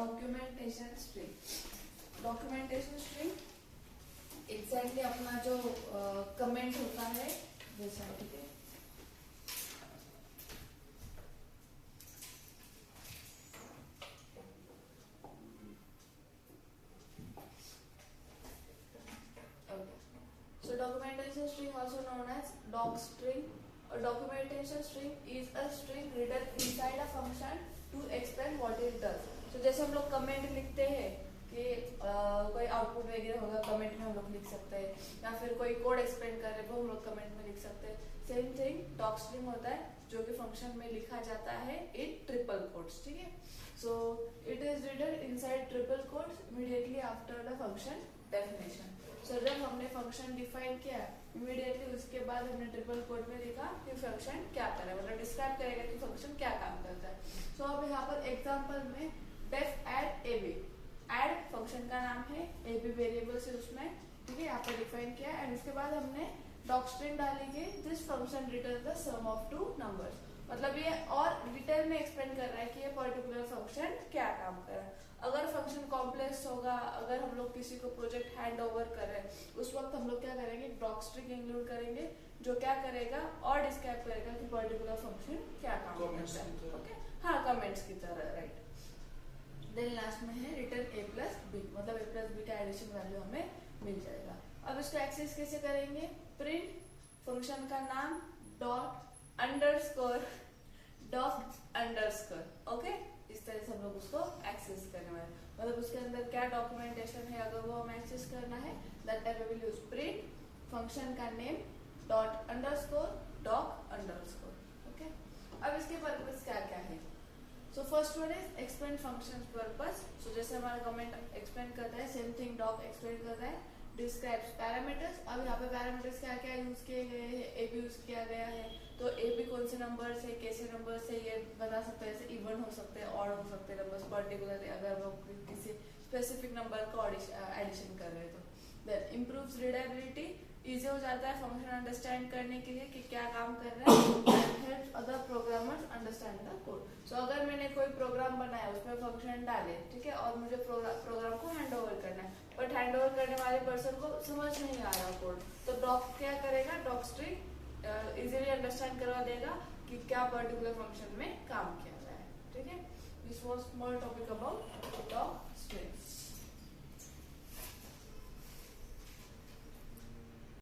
Documentation string. Documentation string exactly अपना जो comment होता है जैसा, ठीक है। So documentation string also known as doc string. A documentation string is a string written inside a function to explain what it does. So जैसे हम लोग कमेंट लिखते हैं कि कोई आउटपुट वगैरह होगा, कमेंट में हम लोग लिख सकते हैं, या फिर कोई कोड एक्सप्लेन कर रहे हैं वो हम लोग कमेंट में लिख सकते हैं। सेम थिंग डॉक स्ट्रिंग होता है जो कि फंक्शन में लिखा जाता है इन ट्रिपल कोट्स, ठीक है। So it is written inside triple quotes immediately after the function definition. So जब हमने फंक्शन डिफाइन किया इमीडिएटली उसके बाद हमने ट्रिपल कोट में लिखा कि फंक्शन क्या करे, मतलब डिस्क्राइब करेगा कि फंक्शन क्या काम करता है। सो अब यहाँ पर एग्जांपल में def add a b, add function का नाम है, एबी वेरिएबल से उसमें, ठीक है, यहाँ पर डिफाइन किया। एंड उसके बाद हमने डॉक स्ट्रिंग डाली कि this function return the sum of two numbers, मतलब ये और डिटेल में एक्सप्लेन कर रहा है कि ये पर्टिकुलर फंक्शन क्या काम कर रहा है। अगर फंक्शन कॉम्प्लेक्स होगा, अगर हम लोग किसी को प्रोजेक्ट हैंड ओवर कर रहे हैं उस वक्त हम लोग क्या करेंगे, डॉक स्ट्रिंग इंक्लूड करेंगे जो क्या करेगा और डिस्क्राइब करेगा कि पर्टिकुलर फंक्शन क्या काम करता है। ओके, हाँ, कमेंट्स की तरह, राइट। देन लास्ट में है रिटर्न ए प्लस बी, मतलब ए प्लस बी का एडिशन वैल्यू हमें मिल जाएगा। अब इसको एक्सेस कैसे करेंगे, प्रिंट फंक्शन का नाम dot underscore dot underscore, okay, इस तरह से हम लोग उसको एक्सेस करने वाले, मतलब उसके अंदर क्या डॉक्यूमेंटेशन है अगर वो हमें एक्सेस करना है, that time we will use print function का name dot underscore doc underscore, okay. अब इसके पर्पस क्या क्या है। So first one is explain function purpose. So जैसे हमारा कमेंट एक्सप्लेन करता है, सेम थिंग डॉक एक्सप्लेन करता है, डिस्क्राइब्स पैरामीटर्स। अब यहाँ पे पैरामीटर्स क्या क्या यूज किए गए हैं, ए बी यूज किया गया है, तो ए बी कौन से नंबर से कैसे नंबर से ये बता सकते हैं, जैसे इवन हो सकते हैं, ऑड हो सकते हैं नंबर्स, पर्टिकुलरली अगर हम लोग किसी स्पेसिफिक नंबर का एडिशन कर रहे हैं तो। देन इम्प्रूव्स रीडेबिलिटी, इजी हो जाता है फंक्शन अंडरस्टैंड करने के लिए कि क्या काम कर रहा है, and helps other programmers understand the code. So अगर मैंने कोई प्रोग्राम बनाया उसमें फंक्शन डाले, ठीक है, और मुझे प्रोग्राम को हैंड ओवर करना है, बट हैंड ओवर करने वाले पर्सन को समझ नहीं आ रहा कोड, तो डॉक क्या करेगा, डॉक स्ट्रिंग इजीली अंडरस्टैंड करवा देगा कि क्या पर्टिकुलर फंक्शन में काम किया जाए, ठीक है। This was small topic about doc strings.